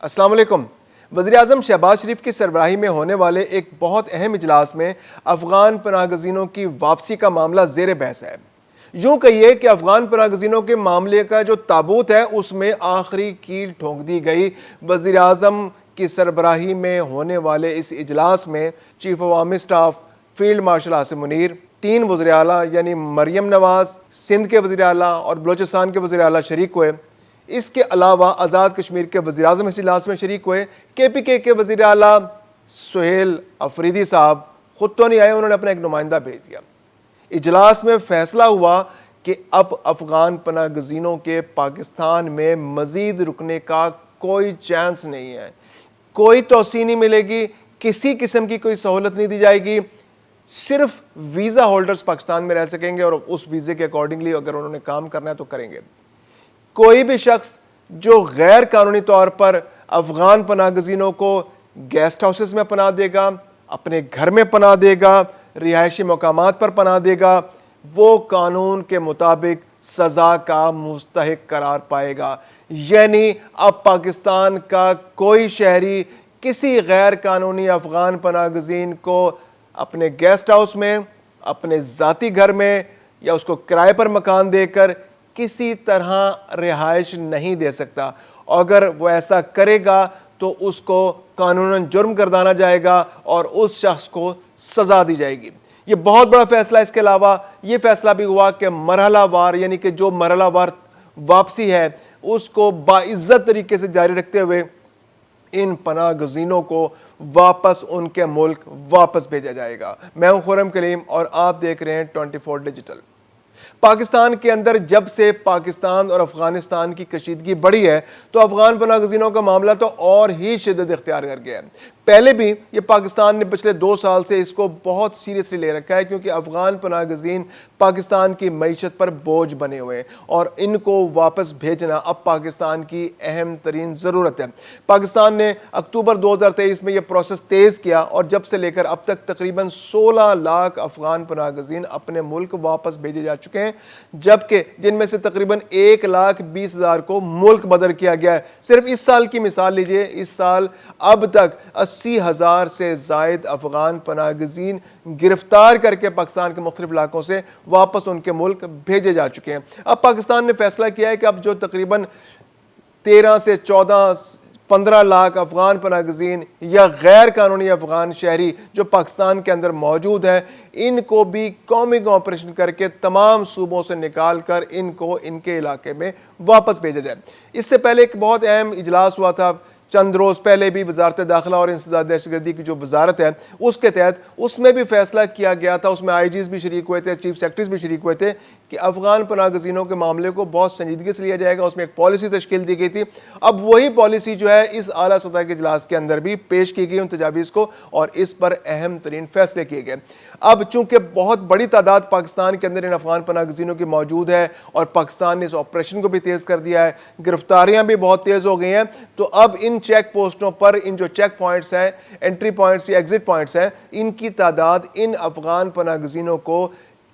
السلام علیکم۔ وزیراعظم شہباز شریف کی سربراہی میں ہونے والے ایک بہت اہم اجلاس میں افغان پناہ گزینوں کی واپسی کا معاملہ زیر بحث ہے۔ یوں کہیے کہ افغان پناہ گزینوں کے معاملے کا جو تابوت ہے اس میں آخری کیل ٹھونک دی گئی۔ وزیراعظم کی سربراہی میں ہونے والے اس اجلاس میں chief of army staff field marshal Asim Munir, 3 وزراء اعلیٰ یعنی مریم نواز سندھ کے وزیر اعلیٰ اور بلوچستان کے وزیر اعلیٰ شریک ہوئے۔ اس کے علاوہ آزاد کشمیر کے وزیر اعظم اس اجلاس میں شریک ہوئے۔ کے پی کے وزیر اعلیٰ سہیل افریدی صاحب خود تو نہیں آئے، انہوں نے اپنا ایک نمائندہ بھیج دیا۔ اجلاس میں فیصلہ ہوا کہ اب افغان پناہ گزینوں کے پاکستان میں مزید رکنے کا کوئی چانس نہیں ہے، کوئی توسیع نہیں ملے گی، کسی قسم کی کوئی سہولت نہیں دی جائے گی، صرف ویزا ہولڈرز پاکستان میں رہ سکیں گے اور اس ویزے کے اکارڈنگلی اگر انہوں نے کام کرنا ہے تو کریں گے۔ کوئی بھی شخص جو غیر قانونی طور پر افغان پناہ گزینوں کو گیسٹ ہاؤسز میں پناہ دے گا، اپنے گھر میں پناہ دے گا، رہائشی مقامات پر پناہ دے گا، وہ قانون کے مطابق سزا کا مستحق قرار پائے گا۔ یعنی اب پاکستان کا کوئی شہری کسی غیر قانونی افغان پناہ گزین کو اپنے گیسٹ ہاؤس میں، اپنے ذاتی گھر میں یا اس کو کرائے پر مکان دے کر کسی طرح رہائش نہیں دے سکتا۔ اگر وہ ایسا کرے گا تو اس کو قانوناً جرم گردانا جائے گا اور اس شخص کو سزا دی جائے گی۔ یہ بہت بڑا فیصلہ۔ اس کے علاوہ یہ فیصلہ بھی ہوا کہ مرحلہ وار یعنی کہ جو مرحلہ وار واپسی ہے اس کو باعزت طریقے سے جاری رکھتے ہوئے ان پناہ گزینوں کو واپس ان کے ملک واپس بھیجا جائے گا۔ میں ہوں خرم کلیم اور آپ دیکھ رہے ہیں 24 ڈیجیٹل۔ پاکستان کے اندر جب سے پاکستان اور افغانستان کی کشیدگی بڑھی ہے تو افغان پناہ گزینوں کا معاملہ تو اور ہی شدت اختیار کر گیا ہے۔ پہلے بھی یہ پاکستان نے پچھلے 2 سال سے اس کو بہت سیریسلی لے رکھا ہے کیونکہ افغان پناہ گزین پاکستان کی معیشت پر بوجھ بنے ہوئے ہیں اور ان کو واپس بھیجنا اب پاکستان کی اہم ترین ضرورت ہے۔ پاکستان نے اکتوبر 2023 میں یہ پروسیس تیز کیا اور جب سے لے کر اب تک تقریباً 16 لاکھ افغان پناہ گزین اپنے ملک واپس بھیجے جا چکے ہیں، جبکہ جن میں سے تقریباً 1,20,000 کو ملک بدر کیا گیا ہے۔ صرف اس سال کی مثال لیجئے، اس سال اب تک 80,000 سے زائد افغان پناہ گزین گرفتار کر کے پاکستان کے مختلف علاقوں سے واپس ان کے ملک بھیجے جا چکے ہیں۔ اب پاکستان نے فیصلہ کیا ہے کہ اب جو تقریباً 13 سے 15 لاکھ افغان پناہ گزین یا غیر قانونی افغان شہری جو پاکستان کے اندر موجود ہیں، ان کو بھی قومی کوآپریشن کر کے تمام صوبوں سے نکال کر ان کو ان کے علاقے میں واپس بھیجا جائے۔ اس سے پہلے ایک بہت اہم اجلاس ہوا تھا چند روز پہلے بھی، وزارت داخلہ اور انسداد دہشت گردی کی جو وزارت ہے اس کے تحت اس میں بھی فیصلہ کیا گیا تھا، اس میں آئی جیز بھی شریک ہوئے تھے، چیف سیکرٹریز بھی شریک ہوئے تھے کہ افغان پناہ گزینوں کے معاملے کو بہت سنجیدگی سے لیا جائے گا۔ اس میں ایک پالیسی تشکیل دی گئی تھی۔ اب وہی پالیسی جو ہے اس اعلیٰ سطح کے اجلاس کے اندر بھی پیش کی گئی ان تجاویز کو اور اس پر اہم ترین فیصلے کیے گئے۔ اب چونکہ بہت بڑی تعداد پاکستان کے اندر ان افغان پناہ گزینوں کی موجود ہے اور پاکستان نے اس آپریشن کو بھی تیز کر دیا ہے، گرفتاریاں بھی بہت تیز ہو گئی ہیں، تو اب ان چیک پوسٹوں پر ان جو چیک پوائنٹس ہیں، انٹری پوائنٹس یا ایگزٹ پوائنٹس ہیں، ان کی تعداد ان افغان پناہ گزینوں کو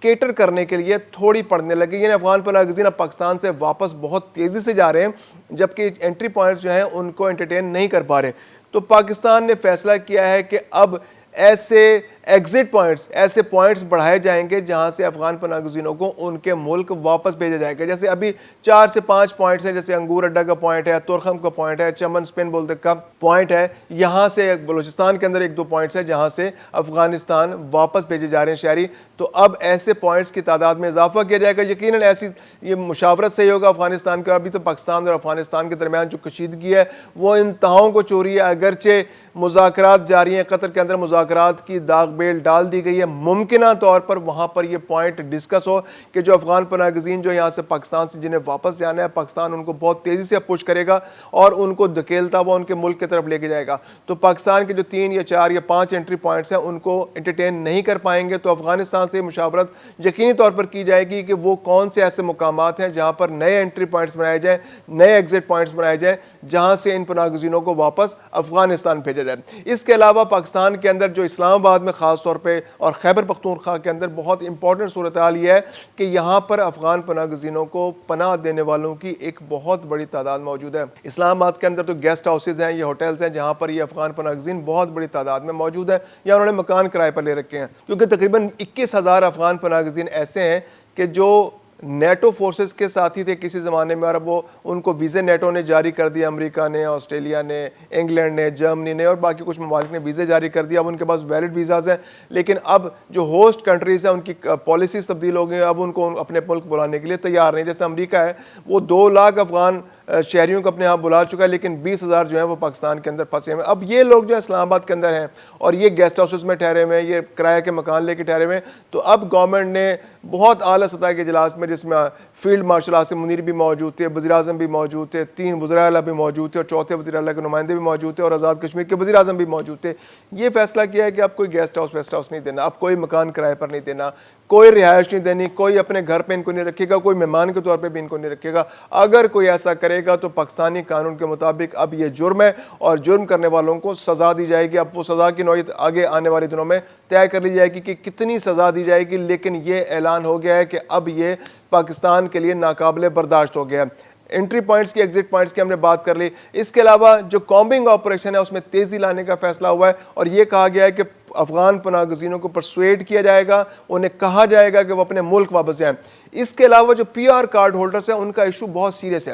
کیٹر کرنے کے لیے تھوڑی پڑنے لگی۔ یعنی افغان پناہ گزین اب پاکستان سے واپس بہت تیزی سے جا رہے ہیں جبکہ انٹری پوائنٹس جو ہیں ان کو انٹرٹین نہیں کر پا رہے۔ تو پاکستان نے فیصلہ کیا ہے کہ اب ایسے ایگزٹ پوائنٹس، ایسے پوائنٹس بڑھائے جائیں گے جہاں سے افغان پناہ گزینوں کو ان کے ملک واپس بھیجا جائے گا۔ جیسے ابھی 4 سے 5 پوائنٹس ہیں، جیسے انگور اڈا کا پوائنٹ ہے، تورخم کا پوائنٹ ہے، چمن سپن بولدک کا پوائنٹ ہے، یہاں سے بلوچستان کے اندر 1-2 پوائنٹس ہیں جہاں سے افغانستان واپس بھیجے جا رہے ہیں شہری۔ تو اب ایسے پوائنٹس کی تعداد میں اضافہ کیا جائے گا۔ یقیناً ایسی یہ مشاورت سے ہی ہوگا افغانستان کا۔ ابھی تو پاکستان اور افغانستان کے درمیان جو کشیدگی ہے وہ انتہاؤں کو چوری ہے، اگرچہ مذاکرات جاری ہیں، قطر کے اندر مذاکرات کی داغ بیل ڈال دی گئی ہے، ممکنہ طور پر وہاں پر یہ پوائنٹ ڈسکس ہو کہ جو افغان پناہ گزین جو یہاں سے پاکستان سے جنہیں واپس جانا ہے، پاکستان ان کو بہت تیزی سے پش کرے گا اور ان کو دھکیلتا ہوا ان کے ملک کی طرف لے کے جائے گا۔ تو پاکستان کے جو 3 یا 4 یا 5 انٹری پوائنٹس ہیں ان کو انٹرٹین نہیں کر پائیں گے، تو افغانستان سے مشاورت یقینی طور پر کی جائے گی کہ وہ کون سے ایسے مقامات ہیں جہاں پر نئے انٹری پوائنٹس بنائے جائیں، نئے ایگزٹ پوائنٹس بنائے جائیں جہاں سے ان پناہ گزینوں کو واپس افغانستان بھیجا جائے۔ اس کے علاوہ پاکستان کے اندر جو اسلام آباد میں خاص طور پہ اور خیبر پختونخوا کے اندر بہت امپورٹنٹ صورتحال یہ ہے کہ یہاں پر افغان پناہ گزینوں کو پناہ دینے والوں کی ایک بہت بڑی تعداد موجود ہے۔ اسلام آباد کے اندر تو گیسٹ ہاؤسز ہیں، یہ ہوٹلز ہیں جہاں پر یہ افغان پناہ گزین بہت بڑی تعداد میں موجود ہے یا انہوں نے مکان کرائے پر لے رکھے ہیں، کیونکہ تقریباً 21,000 افغان پناہ گزین ایسے ہیں کہ جو نیٹو فورسز کے ساتھی تھے کسی زمانے میں، اور اب وہ ان کو ویزے نیٹو نے جاری کر دیا، امریکہ نے، آسٹریلیا نے، انگلینڈ نے، جرمنی نے اور باقی کچھ ممالک نے ویزے جاری کر دیا۔ اب ان کے پاس ویلڈ ویزاز ہیں، لیکن اب جو ہوسٹ کنٹریز ہیں ان کی پالیسیز تبدیل ہو گئی، اب ان کو اپنے ملک بلانے کے لیے تیار نہیں۔ جیسے امریکہ ہے، وہ 2 لاکھ افغان شہریوں کو اپنے ہاں بلا چکا ہے، لیکن 20,000 جو ہیں وہ پاکستان کے اندر پھنسے ہوئے ہیں۔ اب یہ لوگ جو اسلام آباد کے اندر ہیں اور یہ گیسٹ ہاؤسز میں ٹھہرے ہوئے ہیں، یہ کرایہ کے مکان لے کے ٹھہرے ہوئے ہیں، تو اب گورنمنٹ نے بہت اعلیٰ سطح کے اجلاس میں، جس میں فیلڈ مارشل عاصم منیر بھی موجود تھے، وزیر اعظم بھی موجود تھے، 3 وزراء اعلیٰ بھی موجود تھے اور 4تھے وزیر اعلیٰ کے نمائندے بھی موجود تھے اور آزاد کشمیر کے وزیر اعظم بھی موجود تھے، یہ فیصلہ کیا ہے کہ اب کوئی گیسٹ ہاؤس نہیں دینا، اب کوئی مکان کرائے پر نہیں دینا، کوئی رہائش نہیں دینی، کوئی اپنے گھر پہ ان کو نہیں رکھے گا، کوئی مہمان کے طور پہ بھی ان کو نہیں رکھے گا۔ اگر کوئی ایسا کرے گا تو پاکستانی قانون کے مطابق اب یہ جرم ہے اور جرم کرنے والوں کو سزا دی جائے گی۔ اب وہ سزا کی نوعیت آگے آنے والے دنوں میں طے کر لی جائے گی کہ کتنی سزا دی جائے گی، لیکن یہ اعلان ہو گیا ہے کہ اب یہ پاکستان کے لیے ناقابل برداشت ہو گیا ہے۔ انٹری پوائنٹس کی، ایگزٹ پوائنٹس کی ہم نے بات کر لی۔ اس کے علاوہ جو کامبنگ آپریشن ہے اس میں تیزی لانے کا فیصلہ ہوا ہے اور یہ کہا گیا ہے کہ افغان پناہ گزینوں کو پرسویڈ کیا جائے گا، انہیں کہا جائے گا کہ وہ اپنے ملک واپس جائیں۔ اس کے علاوہ جو پی آر کارڈ ہولڈرز ہیں ان کا ایشو بہت سیریس ہے۔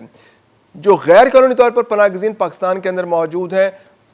جو غیر قانونی طور پر پناہ گزین پاکستان کے اندر موجود ہیں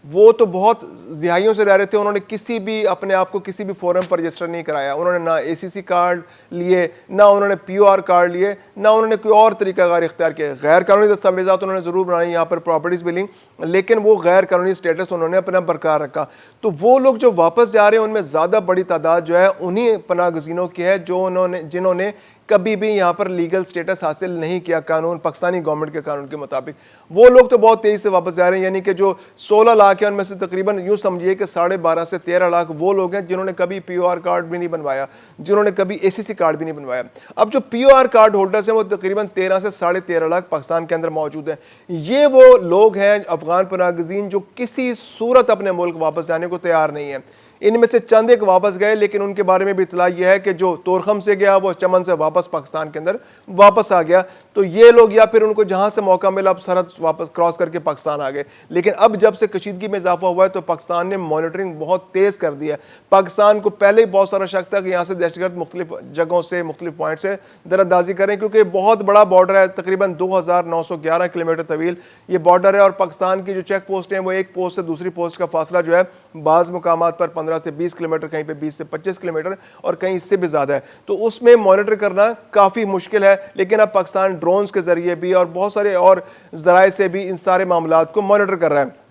وہ تو بہت دہائیوں سے رہ رہے تھے، انہوں نے کسی بھی اپنے آپ کو کسی بھی فورم پر رجسٹر نہیں کرایا، انہوں نے نہ اے سی سی کارڈ لیے، نہ انہوں نے پی او آر کارڈ لیے، نہ انہوں نے کوئی اور طریقہ کار اختیار کیا۔ غیر قانونی دستاویزات انہوں نے ضرور بنائی یہاں پر پراپرٹیز بلنگ، لیکن وہ غیر قانونی سٹیٹس انہوں نے اپنا برقرار رکھا۔ تو وہ لوگ جو واپس جا رہے ہیں ان میں زیادہ بڑی تعداد جو ہے انہی پناہ گزینوں کی ہے جنہوں نے کبھی بھی یہاں پر لیگل سٹیٹس حاصل نہیں کیا قانون، پاکستانی گورنمنٹ کے قانون کے مطابق۔ وہ لوگ تو بہت تیزی سے واپس جا رہے ہیں، یعنی کہ جو 16 لاکھ ہیں ان میں سے تقریباً یوں سمجھیے کہ 12.5 سے 13 لاکھ وہ لوگ ہیں جنہوں نے کبھی پی او آر کارڈ بھی نہیں بنوایا، جنہوں نے کبھی اے سی سی کارڈ بھی نہیں بنوایا۔ اب جو پی او آر کارڈ ہولڈرز ہیں وہ تقریباً 13 سے 13.5 لاکھ پاکستان کے اندر موجود ہیں۔ یہ وہ لوگ ہیں افغان پناہ گزین جو کسی صورت اپنے ملک واپس جانے کو تیار نہیں ہیں۔ ان میں سے چند ایک واپس گئے، لیکن ان کے بارے میں بھی اطلاع یہ ہے کہ جو تورخم سے گیا وہ چمن سے واپس پاکستان کے اندر واپس آ گیا۔ تو یہ لوگ یا پھر ان کو جہاں سے موقع ملا اب سرحد واپس کراس کر کے پاکستان آ گئے، لیکن اب جب سے کشیدگی میں اضافہ ہوا ہے تو پاکستان نے مانیٹرنگ بہت تیز کر دی ہے۔ پاکستان کو پہلے ہی بہت سارا شک تھا کہ یہاں سے دہشت گرد مختلف جگہوں سے، مختلف پوائنٹ سے دراندازی کریں، کیونکہ یہ بہت بڑا بارڈر ہے، تقریباً 2911 کلومیٹر طویل یہ بارڈر ہے، اور پاکستان کی جو چیک پوسٹ ہیں وہ ایک پوسٹ سے دوسری پوسٹ کا فاصلہ جو ہے بعض مقامات پر 15 سے 20 کلومیٹر، کہیں پہ 20 سے 25 کلومیٹر اور کہیں اس سے بھی زیادہ ہے۔ تو اس میں مانیٹر کرنا کافی مشکل ہے، لیکن اب پاکستان ڈرونز کے ذریعے بھی اور بہت سارے اور ذرائع سے بھی ان سارے معاملات کو مانیٹر کر رہا ہے،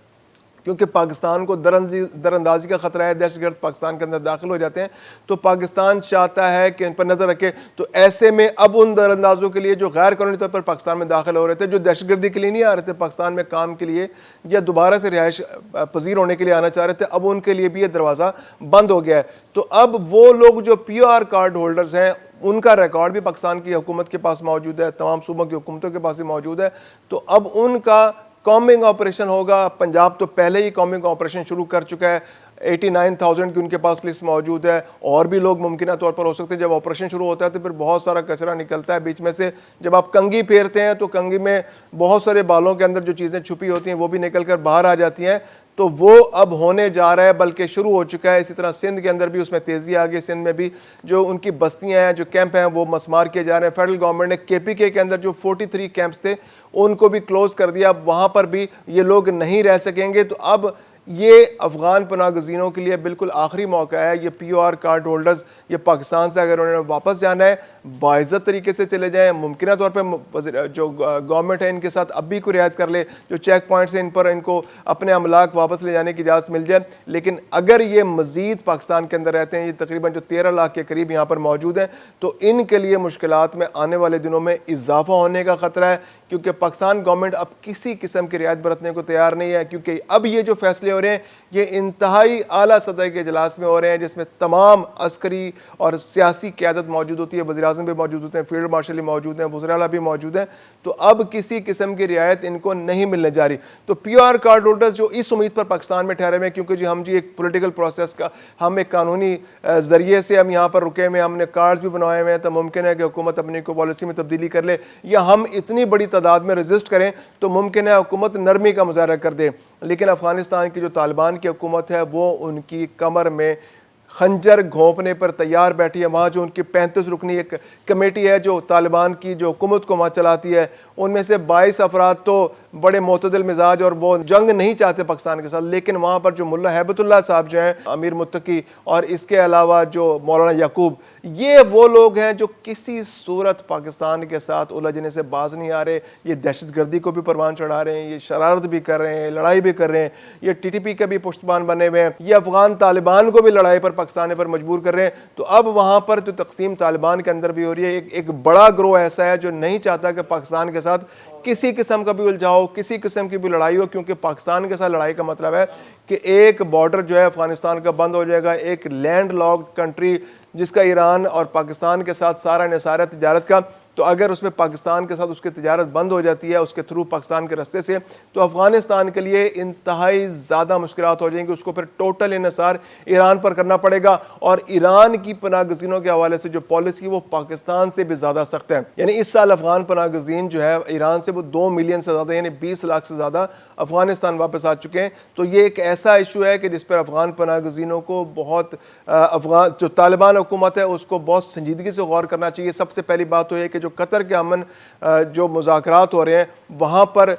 کیونکہ پاکستان کو دراندازی کا خطرہ ہے، دہشت گرد پاکستان کے اندر داخل ہو جاتے ہیں تو پاکستان چاہتا ہے کہ ان پر نظر رکھے۔ تو ایسے میں اب ان دراندازوں کے لیے جو غیر قانونی طور پر پاکستان میں داخل ہو رہے تھے، جو دہشت گردی کے لیے نہیں آ رہے تھے پاکستان میں کام کے لیے یا دوبارہ سے رہائش پذیر ہونے کے لیے آنا چاہ رہے تھے، اب ان کے لیے بھی یہ دروازہ بند ہو گیا ہے۔ تو اب وہ لوگ جو پی او آر کارڈ ہولڈرز ہیں ان کا ریکارڈ بھی پاکستان کی حکومت کے پاس موجود ہے، تمام صوبوں کی حکومتوں کے پاس بھی موجود ہے، تو اب ان کا کامبنگ آپریشن ہوگا۔ پنجاب تو پہلے ہی کامبنگ آپریشن شروع کر چکا ہے، 89,000 کی ان کے پاس لسٹ موجود ہے، اور بھی لوگ ممکنہ طور پر ہو سکتے ہیں۔ جب آپریشن شروع ہوتا ہے تو پھر بہت سارا کچرا نکلتا ہے بیچ میں سے، جب آپ کنگھی پھیرتے ہیں تو کنگھی میں بہت سارے بالوں کے اندر جو چیزیں چھپی ہوتی ہیں وہ بھی نکل کر باہر آ جاتی ہیں، تو وہ اب ہونے جا رہا ہے، بلکہ شروع ہو چکا ہے۔ اسی طرح سندھ کے اندر بھی اس میں تیزی آ گئی، سندھ میں بھی جو ان کی بستیاں ہیں، جو کیمپ ہیں وہ مسمار کیے جا رہے ہیں۔ فیڈرل گورنمنٹ نے کے پی کے اندر جو 43 کیمپس تھے ان کو بھی کلوز کر دیا، اب وہاں پر بھی یہ لوگ نہیں رہ سکیں گے۔ تو اب یہ افغان پناہ گزینوں کے لیے بالکل آخری موقع ہے۔ یہ پی او آر کارڈ ہولڈرز یہ پاکستان سے اگر انہوں نے واپس جانا ہے باعزت طریقے سے چلے جائیں، ممکنہ طور پہ جو گورنمنٹ ہے ان کے ساتھ اب بھی کوئی رعایت کر لے، جو چیک پوائنٹس ہیں ان پر ان کو اپنے املاک واپس لے جانے کی اجازت مل جائے۔ لیکن اگر یہ مزید پاکستان کے اندر رہتے ہیں، یہ تقریباً جو 13 لاکھ کے قریب یہاں پر موجود ہیں، تو ان کے لیے مشکلات میں آنے والے دنوں میں اضافہ ہونے کا خطرہ ہے، کیونکہ پاکستان گورنمنٹ اب کسی قسم کی رعایت برتنے کو تیار نہیں ہے، کیونکہ اب یہ جو فیصلے ہو رہے ہیں یہ انتہائی اعلیٰ سطح کے اجلاس میں ہو رہے ہیں، جس میں تمام عسکری اور سیاسی قیادت موجود ہوتی ہے، وزیر اعظم بھی موجود ہوتے ہیں، فیلڈ مارشل بھی موجود ہیں، وزراء اعلیٰ بھی موجود ہیں. تو اب کسی قسم کی رعایت ان کو نہیں ملنے جا رہی. تو پی آر کارڈ ہولڈرز جو اس امید پر پاکستان میں ٹھہرے ہوئے ہیں کیونکہ ہم ایک پولیٹیکل پروسیس کا ہم ایک قانونی ذریعے سے ہم یہاں پر رکے ہوئے ہیں، ہم نے کارڈز بھی بنوائے ہوئے ہیں، تو ممکن ہے کہ حکومت اپنی کو پالیسی میں تبدیلی کر لے یا ہم اتنی بڑی تعداد میں رجسٹ کریں تو ممکن ہے حکومت نرمی کا مظاہرہ کر دے. لیکن افغانستان کی جو طالبان کی حکومت ہے وہ ان کی کمر میں خنجر گھونپنے پر تیار بیٹھی ہے. وہاں جو ان کی 35 رکنی ایک کمیٹی ہے جو طالبان کی جو حکومت کو وہاں چلاتی ہے، ان میں سے 22 افراد تو بڑے معتدل مزاج اور وہ جنگ نہیں چاہتے پاکستان کے ساتھ، لیکن وہاں پر جو ملا ہیبت اللہ صاحب جو ہیں، امیر متقی، اور اس کے علاوہ جو مولانا یعقوب، یہ وہ لوگ ہیں جو کسی صورت پاکستان کے ساتھ الجھنے سے باز نہیں آ رہے. یہ دہشت گردی کو بھی پروان چڑھا رہے ہیں، یہ شرارت بھی کر رہے ہیں، لڑائی بھی کر رہے ہیں، یہ ٹی ٹی پی کے بھی پشتبان بنے ہوئے ہیں، یہ افغان طالبان کو بھی لڑائی پر پاکستان پر مجبور کر رہے ہیں. تو اب وہاں پر جو تقسیم طالبان کے اندر بھی ہو رہی ہے، ایک بڑا گروہ ایسا ہے جو نہیں چاہتا کہ پاکستان کے ساتھ کسی قسم کا بھی الجھاؤ، کسی قسم کی بھی لڑائی ہو، کیونکہ پاکستان کے ساتھ لڑائی کا مطلب ہے کہ ایک بارڈر جو ہے افغانستان کا بند ہو جائے گا، ایک لینڈ لاکڈ کنٹری جس کا ایران اور پاکستان کے ساتھ سارا انحصار ہے تجارت کا. تو اگر اس میں پاکستان کے ساتھ اس کی تجارت بند ہو جاتی ہے اس کے تھرو پاکستان کے رستے سے، تو افغانستان کے لیے انتہائی زیادہ مشکلات ہو جائیں گی. اس کو پھر ٹوٹل انحصار ایران پر کرنا پڑے گا، اور ایران کی پناہ گزینوں کے حوالے سے جو پالیسی وہ پاکستان سے بھی زیادہ سخت ہے. یعنی اس سال افغان پناہ گزین جو ہے ایران سے وہ 2 ملین سے زیادہ، یعنی 20 لاکھ سے زیادہ افغانستان واپس آ چکے ہیں. تو یہ ایک ایسا ایشو ہے کہ جس پر افغان پناہ گزینوں کو بہت افغان جو طالبان حکومت ہے اس کو بہت سنجیدگی سے غور کرنا چاہیے. سب سے پہلی بات تو یہ کہ جو قطر کے امن جو مذاکرات ہو رہے ہیں وہاں پر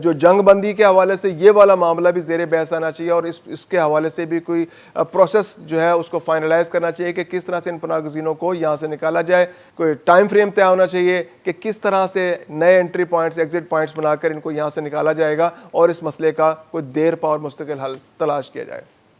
جو جنگ بندی کے حوالے سے یہ والا معاملہ بھی زیر بحث آنا چاہیے، اور اس کے حوالے سے بھی کوئی پروسیس جو ہے اس کو فائنلائز کرنا چاہیے کہ کس طرح سے ان پناہ گزینوں کو یہاں سے نکالا جائے. کوئی ٹائم فریم طے ہونا چاہیے کہ کس طرح سے نئے انٹری پوائنٹس، ایگزٹ پوائنٹس بنا کر ان کو یہاں سے نکالا جائے گا، اور اس مسئلے کا کوئی دیر پا اور مستقل حل تلاش کیا جائے.